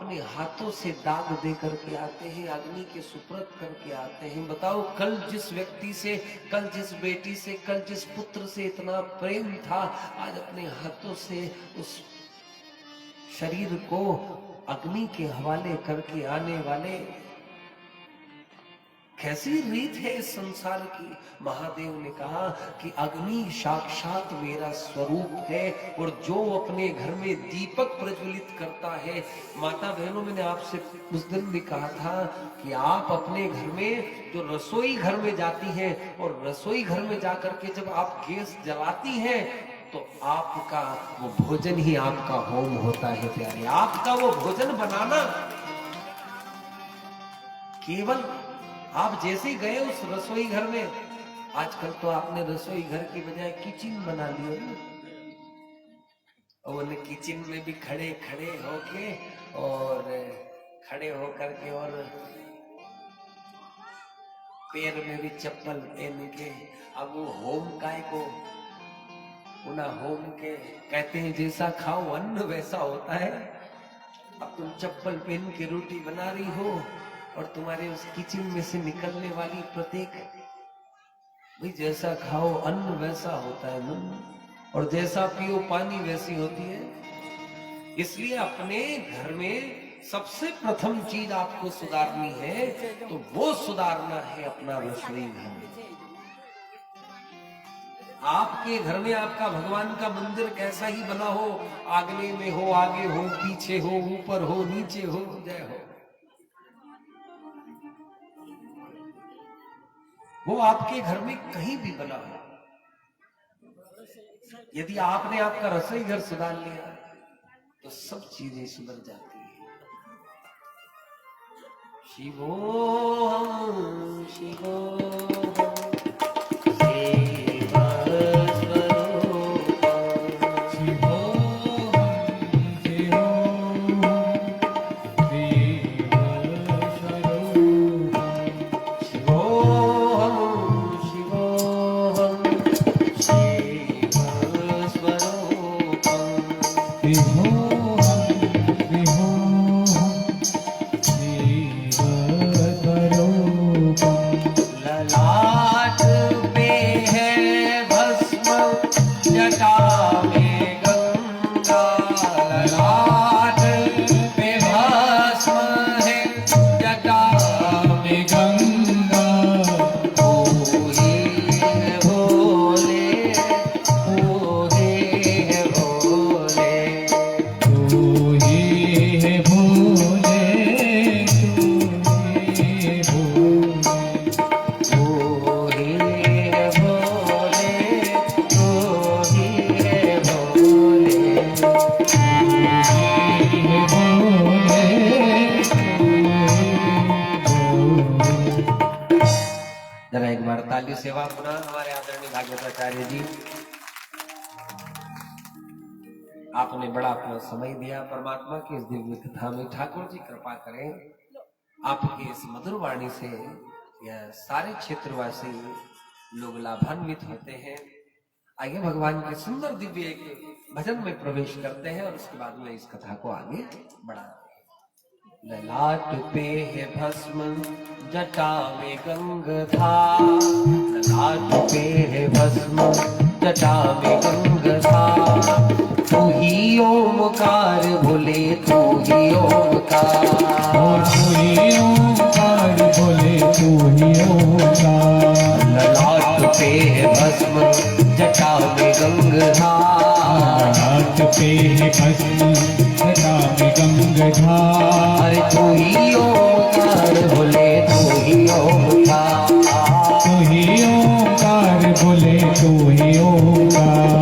अपने हाथों से दाग दे करके आते हैं, अग्नि के सुपुर्द करके आते हैं। बताओ, कल जिस व्यक्ति से, कल जिस बेटी से, कल जिस पुत्र से इतना प्रेम था, आज अपने हाथों से उस शरीर को अग्नि के हवाले करके आने वाले। कैसी रीत है इस संसार की। महादेव ने कहा कि अग्नि साक्षात मेरा स्वरूप है, और जो अपने घर में दीपक प्रज्वलित करता है। माता बहनों, मैंने आपसे उस दिन भी कहा था कि आप अपने घर में जो रसोई घर में जाती हैं, और रसोई घर में जाकर के जब आप गैस जलाती हैं, तो आपका वो भोजन ही आपका होम होता है प्यारे। आपका वो भोजन बनाना केवल आप जैसे ही गए उस रसोई घर में, आजकल तो आपने रसोई घर की बजाय किचन बना लिया ना, और किचन में भी खड़े खड़े होके और खड़े होकर के और पैर में भी चप्पल पहन के। अब वो होम काय को उना होम के कहते हैं, जैसा खाओ अन्न वैसा होता है। अब तुम चप्पल पहन के रोटी बना रही हो, और तुम्हारे उस किचन में से निकलने वाली प्रत्येक, भाई जैसा खाओ अन्न वैसा होता है मन, और जैसा पियो पानी वैसी होती है। इसलिए अपने घर में सबसे प्रथम चीज आपको सुधारनी है, तो वो सुधारना है अपना रसोई घर। आपके घर में आपका भगवान का मंदिर कैसा ही बना हो, आगने में हो, आगे हो, पीछे हो, ऊपर हो, नीचे हो, जय हो, वो आपके घर में कहीं भी बना हो, यदि आपने आपका रसोई घर सुधार लिया तो सब चीजें सुधर जाती है। शिवोहम शिवोहम सेवा पुनः हमारे आदरणीय भागवताचार्य जी, आपने बड़ा अपना समय दिया परमात्मा की इस दिव्य कथा में। ठाकुर जी कृपा करें, आपके इस मधुर वाणी से यह सारे क्षेत्रवासी लोग लाभान्वित होते हैं। आइए भगवान के सुंदर दिव्य एक भजन में प्रवेश करते हैं, और उसके बाद में इस कथा को आगे बढ़ाते हैं। ललाट पे है भस्म, जटा में गंगधार, ललाट पे है भस्म, जटा में गंगधार। तू ही ओमकार भोले, तू ही ओमकार, तू ही ओमकार भोले, तू ही ओमकार। ललाट पे है भस्म, जटा में गंगधार, ललाट पे है भस्म, जटा में गंगधार। अरे तू ही ओमकार भोले, तू ही ओमकार, तू ही ओमकार भोले, तू ही ओमकार।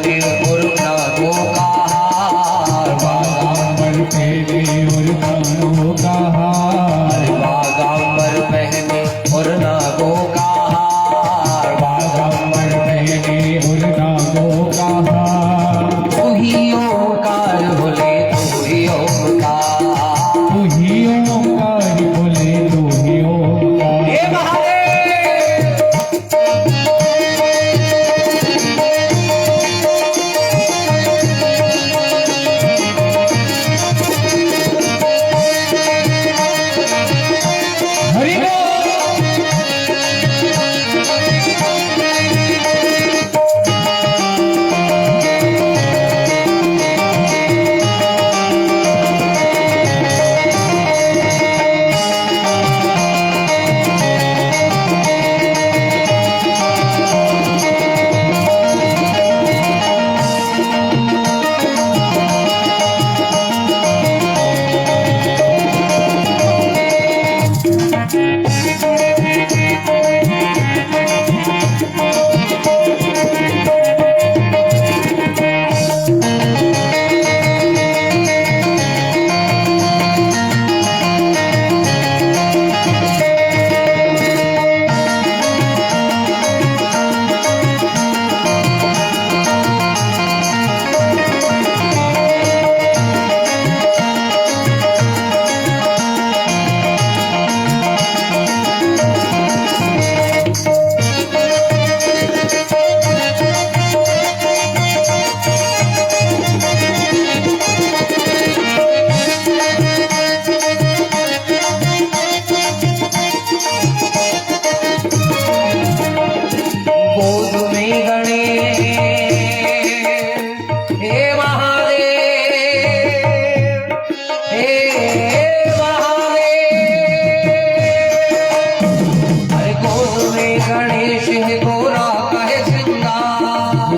पहने और नागों का हार, बागांबर पहने और कानों का हार, बागांबर पहने और नागों का हार, बागांबर पहने और नागों का हार। तू ही ओंकार बोले तू ही ओंकार, तू ही ओंकार बोले तू ही ओंकार। हे महादेव हरि बोल।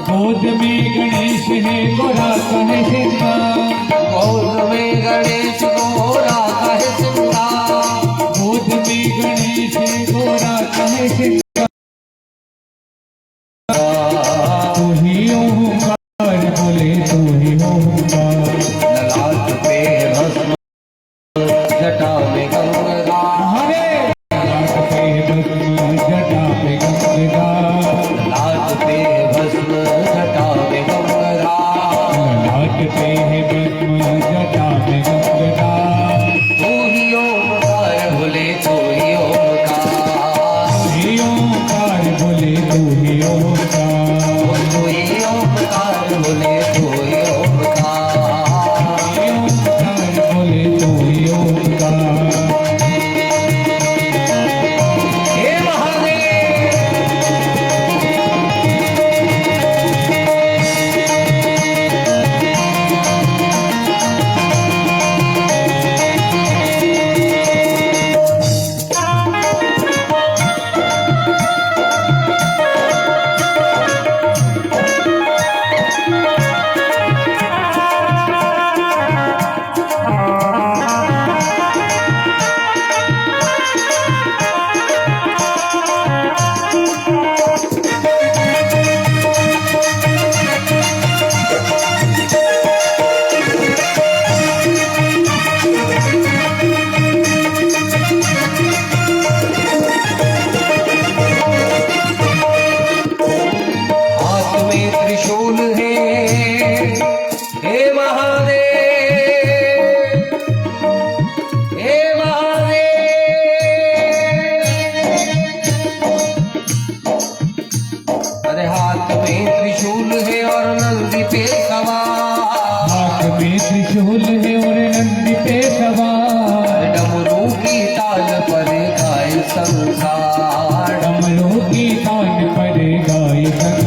गोद में गणेश है गोरा कहे सिंगार, गोद में गणेश गोरा कहे सिंगार, गोद में गणेश है गोरा कहे सिंगार। तू ही ओंकार बोले तू ही ओंकार। ललाट पे भस्म जटा में गंगा, हरे ललाट पे भस्म जटा पे गंगा, ललाट पे भस्म जटा में गंगा, ललाट पे है भस्म जटा में गंगा। तू ही ओंकार बोले तू ही ओंकार, तू ही ओंकार बोले तू ही ओंकार। तू ही ओंकार बोले तू ही ओंकार, ओंकार बोले तू ही ओंकार। हे महादेव हाथ में त्रिशूल है, हे महादेव, हे महादेव। अरे हाथ में त्रिशूल है और नंदी पे सवार, हाथ में त्रिशूल है और नंदी पे सवार, डमरू की ताल पर गाय संसार, डमरू की तान पर गाय संसार।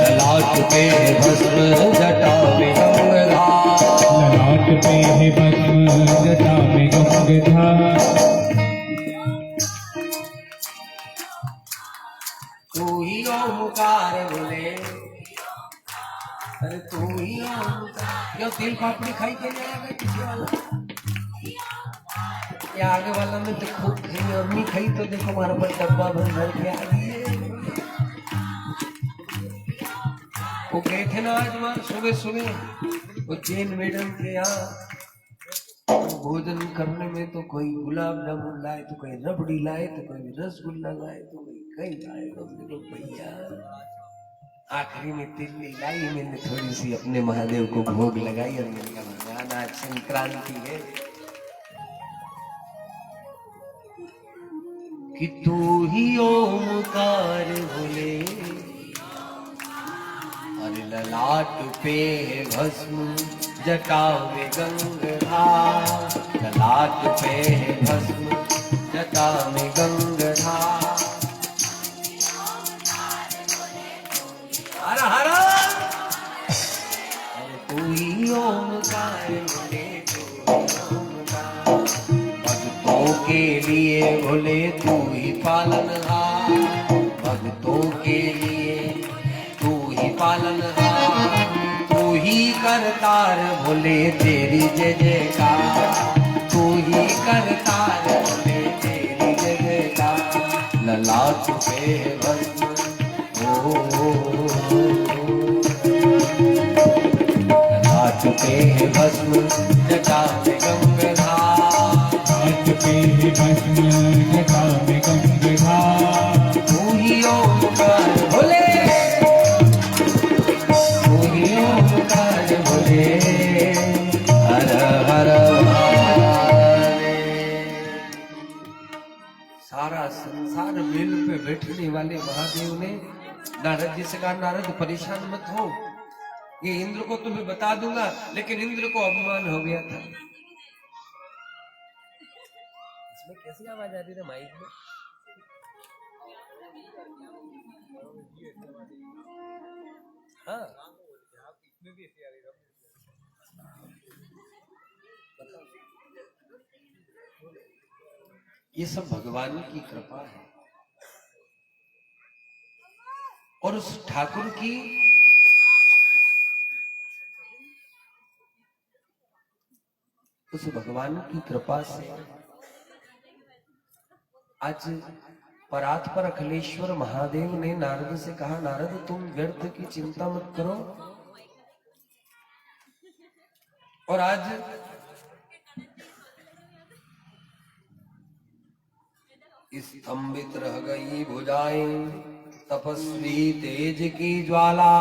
ललाट पे भस्म जटा में गंगा, ललाट पे है भस्म जटा में गंगा। तू ही ओंकार बोले, अरे तू ही ओंकार। यो तिल पापड़ी खाई के नहीं आ गए पीछे वाला, ये आगे वाला में तो खूब खाई और नहीं खाई तो देखो हमारे पर डब्बा भर भर के आ गई है। वो गए थे ना आज वहां सुबह सुबह वो जैन मैडम के यहाँ भोजन करने में तो कोई गुलाब जामुन लाए तो कोई रबड़ी लाए तो कोई रसगुल्ला लाए तो कोई कहीं लाए तो देखो भैया आखिरी में तिल्ली लाई मैंने थोड़ी सी अपने महादेव को भोग लगाई और मैंने कहा भगवान आज संक्रांति है कि तू ही ओमकार बोले और ललाट पे है भस्म जटा में गंगाधार ललाट पे है भस्म जटा में गंगाधार हर हर तू ही ओमकार बोले तू ही ओमकार भक्तों के लिए बोले तू ही पालनहार भक्तों के लिए तू ही पालनहार तू ही करतार भोले तेरी जय जयकार तू ही करतार भोले तेरी जय जयकार ललाट पे भस्म ललाट पे भस्म जटा में गंगाधार ललाट पे भस्म जटा में गंगाधार तू ही ओमकार भोले हर हर सारा संसार बेल पे बैठने वाले महादेव ने नारद जी से कहा नारद परेशान मत हो ये इंद्र को तुम्हें बता दूंगा लेकिन इंद्र को अपमान हो गया था इसमें कैसी आवाज आ रही है माइक में हाँ ये सब भगवान की कृपा है और उस ठाकुर की उस भगवान की कृपा से आज परात्पर अखिलेश्वर महादेव ने नारद से कहा नारद तुम व्यर्थ की चिंता मत करो और आज स्तंभित रह गई भुजाएं तपस्वी तेज की ज्वाला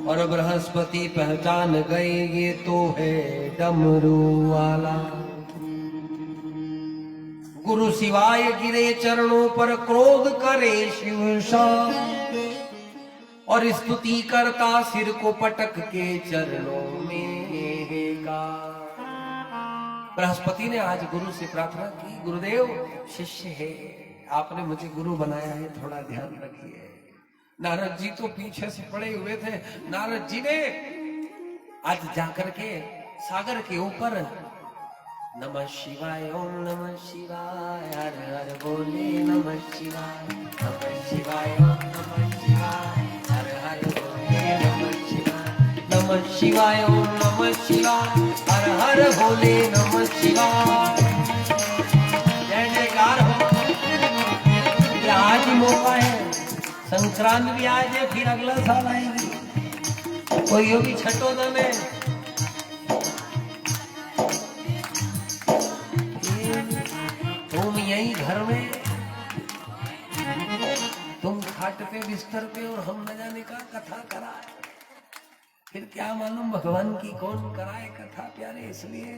और बृहस्पति पहचान गए ये तो है डमरू वाला गुरु शिवाय गिरे चरणों पर क्रोध करे शिव और स्तुति करता सिर को पटक के चरणों में का बृहस्पति ने आज गुरु से प्रार्थना की गुरुदेव शिष्य है आपने मुझे गुरु बनाया है थोड़ा ध्यान रखिए नारद जी तो पीछे से पड़े हुए थे नारद जी ने आज जाकर के सागर के ऊपर नमः शिवाय ओम नमः शिवाय हर हर बोले नमः शिवाय ओम नमः शिवाय हर हर बोले नमः शिवाय ओम नमः शिवाय हर हर बोले नमः शिवाय जय जयकार हो आज मौका है संक्रांत भी आज है फिर अगला साल आएगी कोई होगी छठोदन है तुम यही घर में तुम खाट पे बिस्तर पे और हम न जाने का कथा कराए फिर क्या मालूम भगवान की कौन कराए कथा प्यारे इसलिए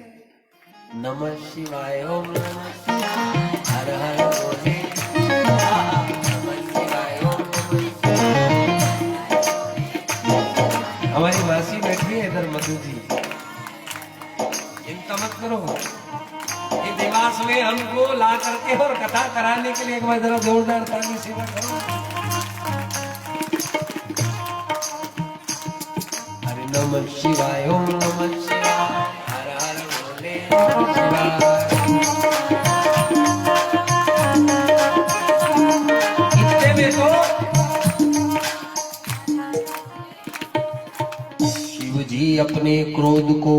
नमः शिवाय ओम नमः शिवाय हर हर बोले नमः शिवाय ओम हमारी मासी बैठी है इधर मधु जी चिंता मत करो ये देवास में हमको ला करके और कथा कराने के लिए एक बार जरा जोरदार ताली सेवा करो हरे नमः शिवाय ओम नमः शिवाय हर हर बोले नमः शिवाय इतने में तो शिव जी अपने क्रोध को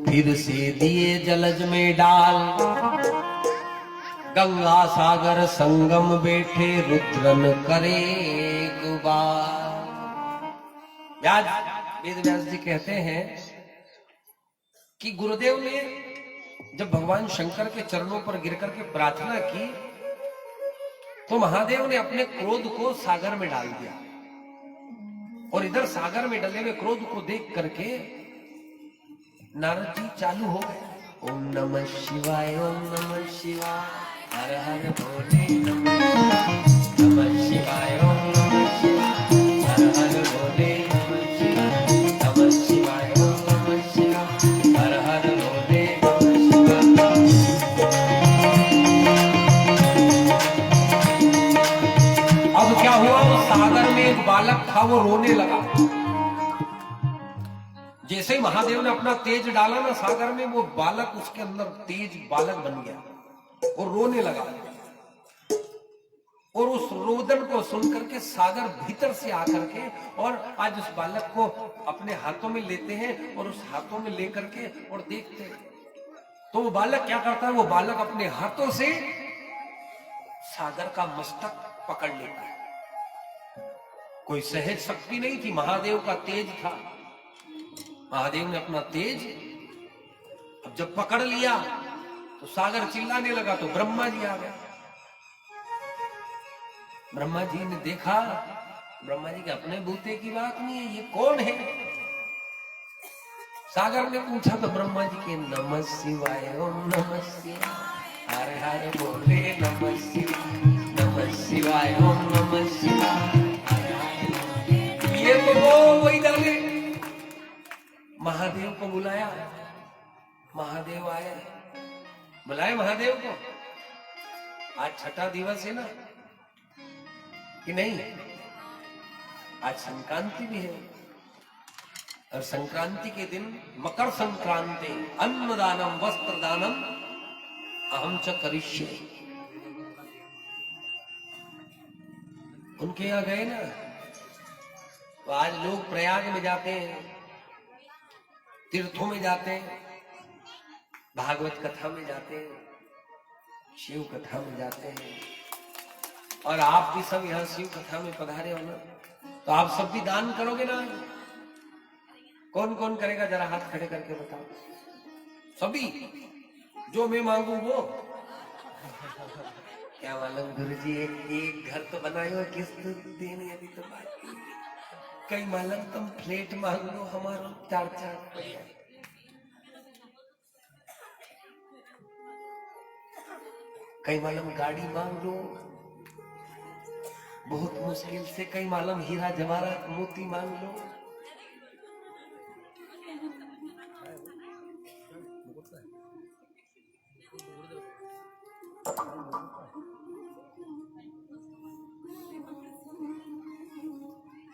फिर से दिए जलज में डाल गंगा सागर संगम बैठे रुद्रन करे गुबार आज वेद व्यास जी कहते हैं कि गुरुदेव ने जब भगवान शंकर के चरणों पर गिर करके प्रार्थना की तो महादेव ने अपने क्रोध को सागर में डाल दिया, और इधर सागर में डले हुए क्रोध को देख करके नारद जी चालू हो गए। ओम नमः शिवाय, ओम नमः शिवाय, हर हर भोले नमः शिवाय, ओम नमः शिवाय, हर हर भोले नमः शिवाय, ओम नमः शिवाय, हर हर भोले नमः शिवाय। अब क्या हुआ, उस सागर में एक बालक था, वो रोने लगा। जैसे ही महादेव ने अपना तेज डाला ना सागर में, वो बालक उसके अंदर तेज बालक बन गया और रोने लगा। और उस रोदन को सुनकर के सागर भीतर से आकर के और आज उस बालक को अपने हाथों में लेते हैं और उस हाथों में लेकर के और देखते हैं तो वो बालक क्या करता है, वो बालक अपने हाथों से सागर का मस्तक पकड़ लेता है। कोई सहज शक्ति नहीं थी, महादेव का तेज था। महादेव ने अपना तेज अब जब पकड़ लिया तो सागर चिल्लाने लगा, तो ब्रह्मा जी आ गए। ब्रह्मा जी ने देखा, ब्रह्मा जी के अपने बूते की बात नहीं है, ये कौन है? सागर ने पूछा तो ब्रह्मा जी के नमः शिवाय, ओम नमः शिवाय, हर हर बोले नमः शिवाय, ओम नमः शिवाय, हर हर। ये तो वो वही डाले। महादेव को बुलाया, महादेव आए, बुलाए महादेव को। आज छठा दिवस है ना कि नहीं? आज संक्रांति भी है, और संक्रांति के दिन मकर संक्रांति अन्नदानम वस्त्र दानम अहम च करिष्ये। उनके यहां गए ना, तो आज लोग प्रयाग में जाते हैं, तीर्थों में जाते हैं, भागवत कथा में जाते हैं, शिव कथा में जाते हैं। और आप भी सब यहाँ शिव कथा में पधारे हो ना, तो आप सब भी दान करोगे ना? कौन कौन करेगा, जरा हाथ खड़े करके बताओ। सभी, जो मैं मांगू वो। क्या मालूम गुरुजी, एक घर तो बनाए हो, किस्त देनी अभी तो बाकी। कई मालूम तुम फ्लैट मांग लो, हमारा 4-4 कई मालूम गाड़ी मांग लो बहुत मुश्किल से, कई मालूम हीरा जवाहरात मोती मांग लो।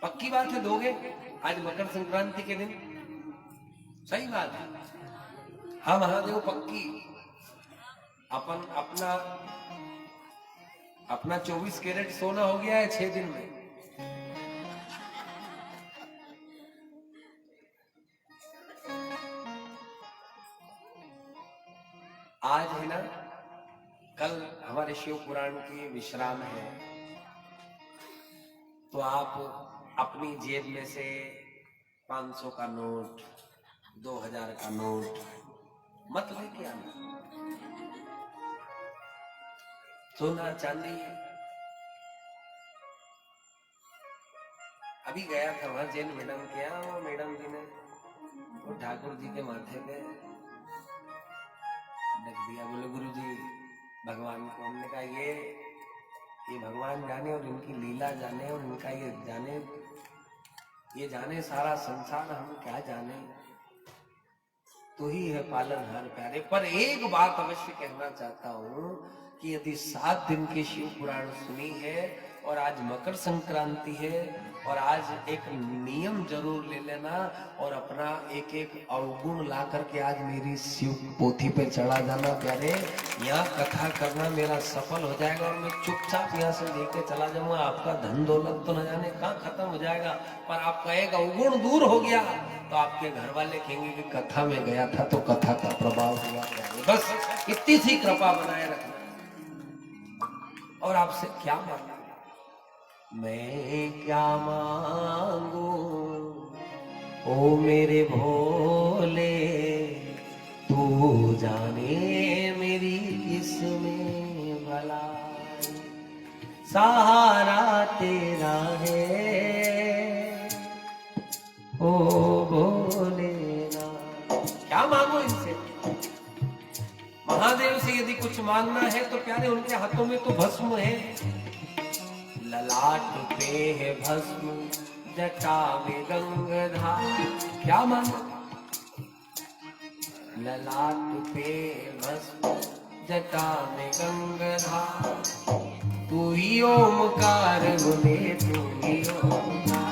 पक्की बात है दोगे आज मकर संक्रांति के दिन? सही बात है। हाँ महादेव पक्की। अपन अपना 24 कैरेट सोना हो गया है 6 दिन में। आज है ना, कल हमारे शिव पुराण की विश्राम है, तो आप अपनी जेब में से 500 का नोट, 2000 का नोट मत लेके आना। सोना चांदी। अभी गया था वहां जैन मैडम के यहाँ, वो मैडम जी ने वो ठाकुर जी के माथे पे रख दिया। बोले गुरुजी भगवान को। हमने कहा ये भगवान जाने और इनकी लीला जाने और इनका ये जाने सारा संसार, हम क्या जाने। तो ही है पालनहार प्यारे। पर एक बात अवश्य कहना चाहता हूं कि यदि 7 दिन की शिव पुराण सुनी है और आज मकर संक्रांति है, और आज एक नियम जरूर ले लेना और अपना एक एक अवगुण ला करके आज मेरी शिव पोथी पे चढ़ा जाना प्यारे। यहाँ कथा करना मेरा सफल हो जाएगा और मैं चुपचाप यहाँ से लेके चला जाऊंगा। आपका धन दौलत तो न जाने कहाँ खत्म हो जाएगा, पर आपका एक अवगुण दूर हो गया तो आपके घर वाले कहेंगे कि कथा में गया था तो कथा का प्रभाव हुआ प्यारे। बस इतनी सी कृपा बनाए रखना। और आपसे क्या मांगना? मैं क्या मांगू ओ मेरे भोले तू जाने मेरी किसमें भलाई, सहारा तेरा है ओ भोलेनाथ। क्या मांगो इनसे? महादेव से यदि कुछ मांगना है तो प्यारे उनके हाथों में तो भस्म है, ललाट पे है भस्म, जटा में गंगाधार। क्या मांगो? ललाट पे भस्म, जटा में गंगाधार, तू ही ओमकार बोले, तू ही ओमकार।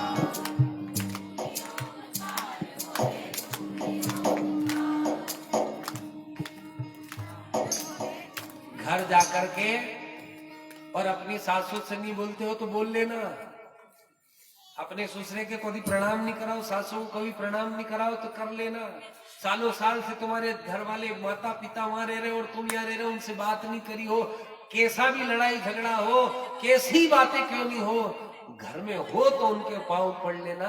घर जाकर के और अपनी सासू से नहीं बोलते हो तो बोल लेना। अपने ससुरे के कभी प्रणाम नहीं कराओ, सासू को कभी प्रणाम नहीं कराओ तो कर लेना। सालों साल से तुम्हारे घर वाले माता पिता वहां रह रहे हो और तुम यहाँ रह रहे हो, उनसे बात नहीं करी हो, कैसा भी लड़ाई झगड़ा हो, कैसी बातें क्यों नहीं हो, घर में हो तो उनके पांव पड़ लेना,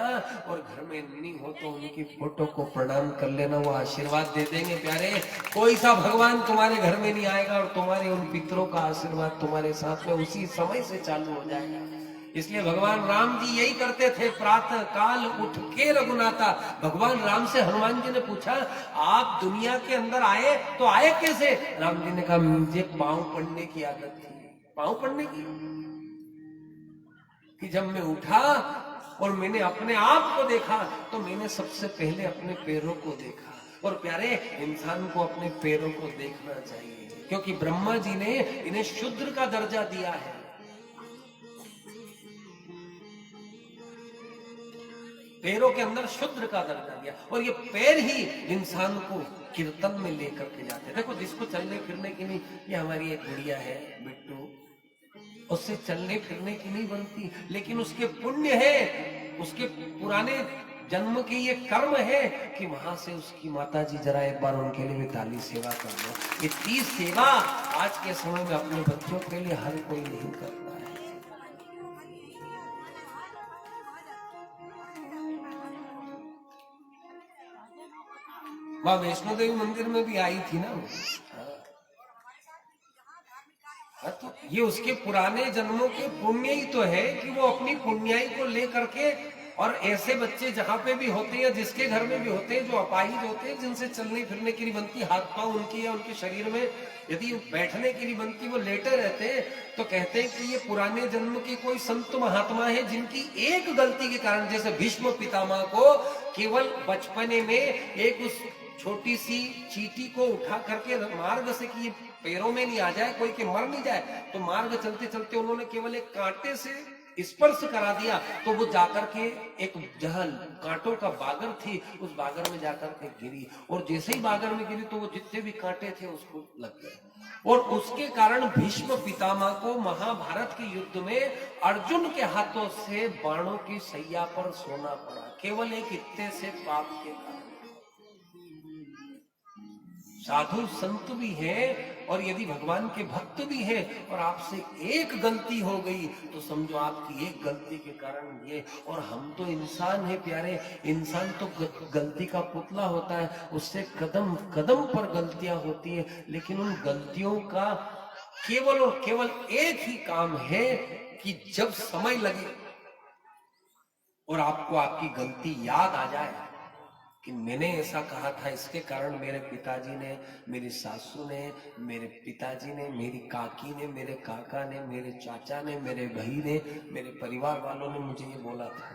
और घर में नहीं हो तो उनकी फोटो को प्रणाम कर लेना, वो आशीर्वाद दे देंगे। प्यारे कोई सा भगवान तुम्हारे घर में नहीं आएगा और तुम्हारे उन पितरों का आशीर्वाद तुम्हारे साथ में उसी समय से चालू हो जाएगा। इसलिए भगवान राम जी यही करते थे, प्रातः काल उठ के रघुनाथा। भगवान राम से हनुमान जी ने पूछा, आप दुनिया के अंदर आए तो आए कैसे? राम जी ने कहा, मुझे पांव पड़ने की आदत थी। पांव पड़ने की कि जब मैं उठा और मैंने अपने आप को देखा तो मैंने सबसे पहले अपने पैरों को देखा। और प्यारे इंसान को अपने पैरों को देखना चाहिए, क्योंकि ब्रह्मा जी ने इन्हें शूद्र का दर्जा दिया है। पैरों के अंदर शूद्र का दर्जा दिया, और ये पैर ही इंसान को कीर्तन में लेकर के जाते हैं। देखो, जिसको चलने फिरने की नहीं, ये हमारी एक गुड़िया है बिट्टू, उससे चलने फिरने की नहीं बनती, लेकिन उसके पुण्य है, उसके पुराने जन्म के ये कर्म है कि वहां से उसकी माता जी जरा एक बार उनके लिए भी ताली सेवा कर लो। इतनी सेवा आज के समय में अपने बच्चों के लिए हर कोई नहीं करता है। वह वैष्णो देवी मंदिर में भी आई थी ना, तो ये उसके पुराने जन्मों के पुण्य ही तो है कि वो अपनी पुण्याई को लेकर के, और ऐसे बच्चे जहां पे भी होते हैं, जिसके घर में भी होते हैं, जो अपाहिज होते हैं, जिनसे चलने फिरने की नहीं बनती, हाथ पांव उनकी या उनके शरीर में यदि बैठने की नहीं बनती, वो लेटे रहते हैं, तो कहते हैं कि ये पुराने जन्म के कोई संत महात्मा है, जिनकी एक गलती के कारण, जैसे भीष्म पितामह को केवल बचपने में एक उस छोटी सी चींटी को उठा करके मार्ग से कि पैरों में नहीं आ जाए, कोई के मर नहीं जाए, तो मार्ग चलते चलते उन्होंने केवल एक कांटे से स्पर्श करा दिया, तो वो जाकर के एक जहां कांटों का बागर थी, उस बागर में जाकर के गिरी, और जैसे ही बागर में गिरी तो वो जितने भी कांटे थे उसको लग गए, और उसके कारण भीष्म पितामह को महाभारत के युद्ध में अर्जुन के हाथों से बाणों की सैया पर सोना पड़ा, केवल एक इत्ते से पाप के कारण। साधु संत भी हैं और यदि भगवान के भक्त भी हैं, और आपसे एक गलती हो गई तो समझो आपकी एक गलती के कारण ये, और हम तो इंसान हैं प्यारे, इंसान तो गलती का पुतला होता है, उससे कदम कदम पर गलतियां होती है, लेकिन उन गलतियों का केवल और केवल एक ही काम है कि जब समय लगे और आपको आपकी गलती याद आ जाए कि मैंने ऐसा कहा था, इसके कारण मेरे पिताजी ने, मेरी सासू ने, मेरे पिताजी ने, मेरी काकी ने, मेरे काका ने, मेरे चाचा ने, मेरे भाई ने, मेरे परिवार वालों ने मुझे ये बोला था।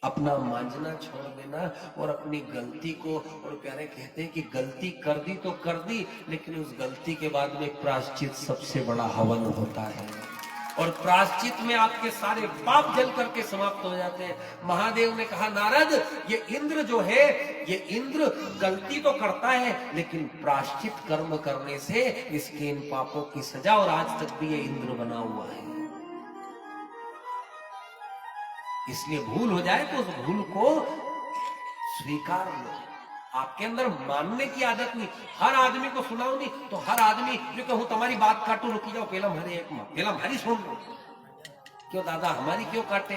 अपना मांझना छोड़ देना और अपनी गलती को, और प्यारे कहते हैं कि गलती कर दी तो कर दी, लेकिन उस गलती के बाद में प्रायश्चित सबसे बड़ा हवन होता है, और प्रायश्चित में आपके सारे पाप जल करके समाप्त हो जाते हैं। महादेव ने कहा, नारद, ये इंद्र जो है, ये इंद्र गलती तो करता है, लेकिन प्रायश्चित कर्म करने से इसके इन पापों की सजा, और आज तक भी ये इंद्र बना हुआ है। इसलिए भूल हो जाए तो उस भूल को स्वीकार लो। आपके अंदर मानने की आदत नहीं, हर आदमी को सुनाओ नहीं, तो हर आदमी जो कहूं तुम्हारी बात काटू, रुकी जाओ, पहला हमारे एक पहला हमारी सुन लो। क्यों दादा, हमारी क्यों काटे?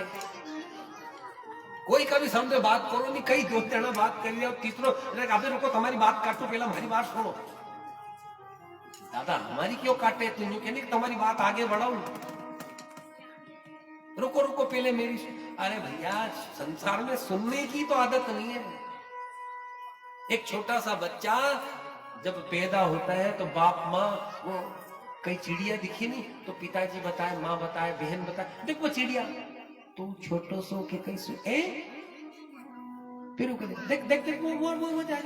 कोई कभी सामने बात करो नहीं, कई दो जना बात करिए और तीसरो अबे रुको तुम्हारी बात काटो, पहला हमारी बात सुनो। दादा हमारी क्यों काटे, तुम कहने तुम्हारी बात आगे बढ़ाओ, रुको रुको पहले मेरी। अरे भैया संसार में सुनने की तो आदत नहीं है। एक छोटा सा बच्चा जब पैदा होता है तो बाप माँ वो कई चिड़िया दिखी नहीं तो पिताजी बताए, माँ बताए, बहन बताए, देख वो चिड़िया, तू छोटो सो के कैसे फिर देख देख देख वो जाए,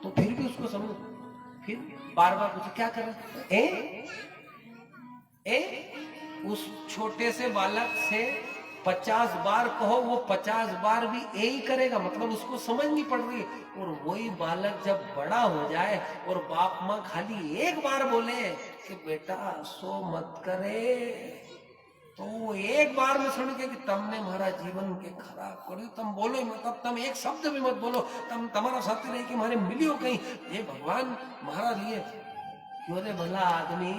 तो फिर भी उसको समझो, फिर बार बार पूछो क्या कर रहा है, उस छोटे से बालक से 50 बार कहो वो 50 बार भी यही करेगा, मतलब उसको समझ नहीं पड़ रही। और वही बालक जब बड़ा हो जाए और बाप माँ खाली एक बार बोले कि बेटा सो मत करे, तो एक बार में सुन के कि तुमने हमारा जीवन के खराब कर दिया, तुम बोलो ही मत, तुम एक शब्द भी मत बोलो, तुम तुम्हारा साथी रहे कि हमारे मिलियो कहीं, ये भगवान हमारा लिए क्यों रे भला आदमी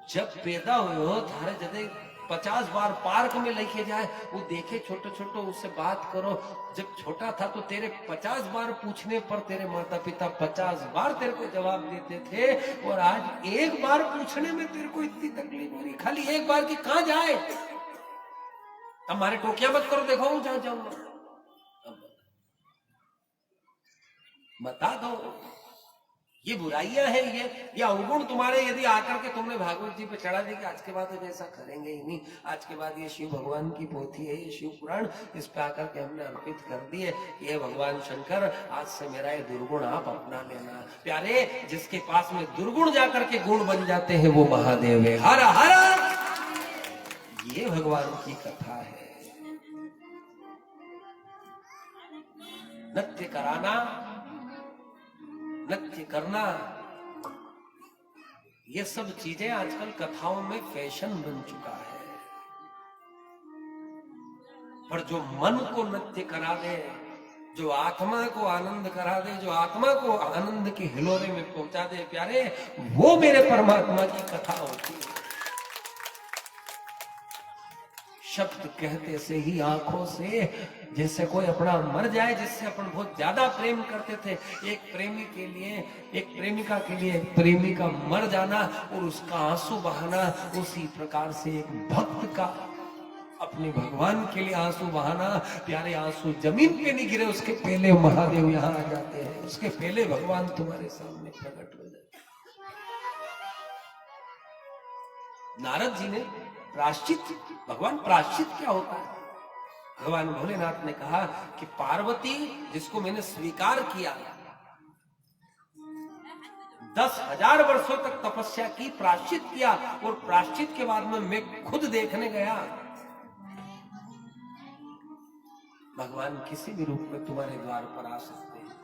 जब पैदा हुए हो थारे जदे 50 बार पार्क में लेके जाए, वो देखे छोटे छोटे उससे बात करो। जब छोटा था तो तेरे 50 बार पूछने पर तेरे माता पिता 50 बार तेरे को जवाब देते थे, और आज एक बार पूछने में तेरे को इतनी तकलीफ हो रही, खाली एक बार की कहां जाए। हमारे टोकिया मत करो, देखो जहां जाऊंगा बता दो, ये बुराइयां हैं, ये अवगुण तुम्हारे यदि आकर के तुमने भागवत जी पे चढ़ा दी कि आज के बाद तो ऐसा करेंगे ही नहीं, आज के बाद ये शिव भगवान की पोथी है, ये शिव पुराण, इस पे आकर के हमने अर्पित कर दिए, ये भगवान शंकर आज से मेरा ये दुर्गुण आप अपना लेना। प्यारे जिसके पास में दुर्गुण जाकर के गुण बन जाते हैं वो महादेव है। हर हर, ये भगवान की कथा है। नृत्य कराना, नृत्य करना, ये सब चीजें आजकल कथाओं में फैशन बन चुका है, पर जो मन को नृत्य करा दे, जो आत्मा को आनंद करा दे, जो आत्मा को आनंद के हिलोरे में पहुंचा दे प्यारे, वो मेरे परमात्मा की कथा होती है। शब्द कहते से ही आंखों से जैसे कोई अपना मर जाए, जिससे अपन बहुत ज्यादा प्रेम करते थे, एक प्रेमी के लिए, एक प्रेमिका के लिए एक प्रेमी का मर जाना और उसका आंसू बहाना, उसी प्रकार से एक भक्त का अपने भगवान के लिए आंसू बहाना। प्यारे आंसू जमीन पे नहीं गिरे, उसके पहले महादेव यहाँ आ जाते हैं, उसके पहले भगवान तुम्हारे सामने प्रकट हो जाते। नारद जी ने प्रायश्चित, भगवान प्रायश्चित क्या होता है, भगवान भोलेनाथ ने कहा कि पार्वती जिसको मैंने स्वीकार किया, 10,000 वर्षों तक तपस्या की, प्रायश्चित किया, और प्रायश्चित के बाद में मैं खुद देखने गया, भगवान किसी भी रूप में तुम्हारे द्वार पर आ सकते हैं।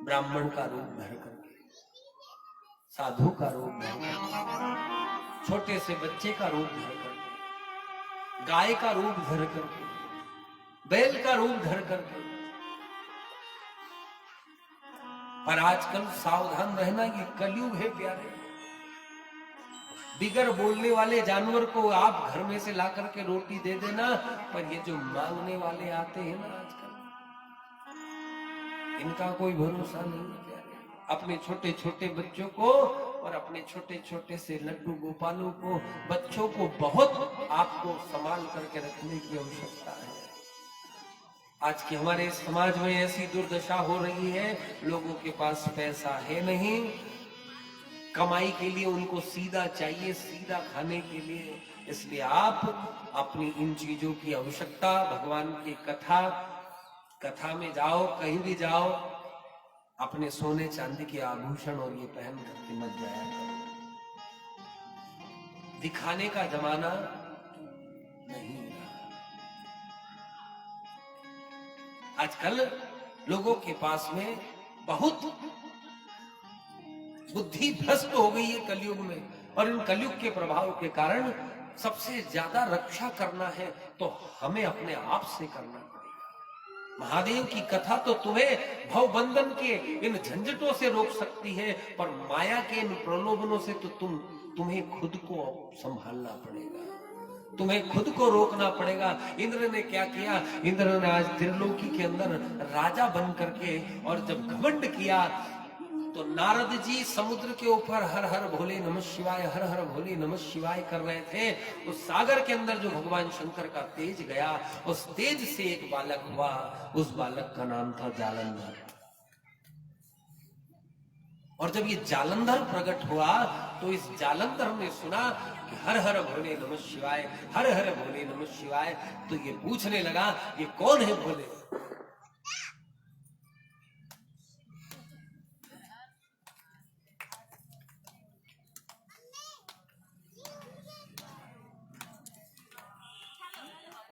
ब्राह्मण का रूप धर करके, साधु का रूप धर करके, छोटे से बच्चे का रूप धर करके, गाय का रूप धर करके, बैल का रूप धर करके। पर आजकल सावधान रहना, ये कलयुग है प्यारे। बिगर बोलने वाले जानवर को आप घर में से ला करके रोटी दे देना, पर ये जो मांगने वाले आते हैं ना आजकल, इनका कोई भरोसा नहीं है प्यारे। अपने छोटे छोटे बच्चों को और अपने छोटे छोटे से लड्डू गोपालों को, बच्चों को बहुत आपको संभाल करके रखने की आवश्यकता है। आज के हमारे समाज में ऐसी दुर्दशा हो रही है, लोगों के पास पैसा है नहीं, कमाई के लिए उनको सीधा चाहिए, सीधा खाने के लिए। इसलिए आप अपनी इन चीजों की आवश्यकता, भगवान की कथा में जाओ, कहीं भी जाओ, अपने सोने चांदी के आभूषण और ये पहन करके मत जाया करो। दिखाने का जमाना नहीं रहा। आजकल लोगों के पास में बहुत बुद्धि भ्रष्ट हो गई है कलयुग में, और इन कलयुग के प्रभाव के कारण सबसे ज्यादा रक्षा करना है तो हमें अपने आप से करना पड़ेगा। महादेव की कथा तो तुम्हें भवबंधन के इन झंझटों से रोक सकती है, पर माया के इन प्रलोभनों से तो तुम्हें खुद को संभालना पड़ेगा। तुम्हें खुद को रोकना पड़ेगा। इंद्र ने क्या किया? इंद्र ने आज त्रिलोकी के अंदर राजा बन करके और जब घमंड किया तो नारद जी समुद्र के ऊपर हर हर भोले नमः शिवाय, हर हर भोले नमः शिवाय कर रहे थे। उस सागर के अंदर जो भगवान शंकर का तेज गया, उस तेज से एक बालक हुआ, उस बालक का नाम था जालंधर। और जब ये जालंधर प्रकट हुआ तो इस जालंधर ने सुना कि हर हर भोले नमः शिवाय, हर हर भोले नमः शिवाय। तो ये पूछने लगा ये कौन है भोले?